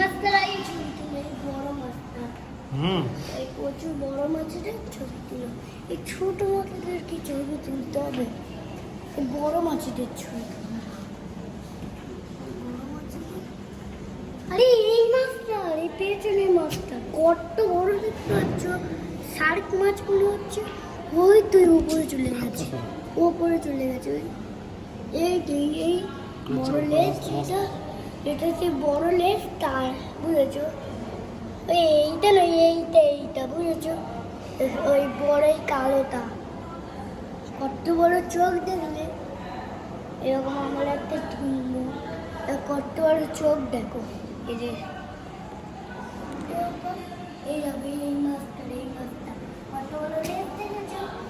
মাছটা এই ছবি তুলো, এই বড় মাছটা। এই প্রচুর বড় মাছের ছবি তুলো। এই ছোট মাছেদের কি ছবি তুলতে হবে? এই বড় মাছেদের ছবি তুলো। আরে এই মাছটা, এই পেছনের মাছটা কত বড় দেখতে পাচ্ছ? শার্ক মাছ মনে হচ্ছে। ওই তুই উপরে চলে গেছে, উপরে চলে গেছে। এই বড় লেজ, এটা হচ্ছে বড় লেজ তার, বুঝেছো? এইটা নয়, এইটা বুঝেছো? ওই বড় কালোটা কত বড় চোখ দেখলে, এরকম আমার একটা কিনবো। কত বড় চোখ দেখো, এই যে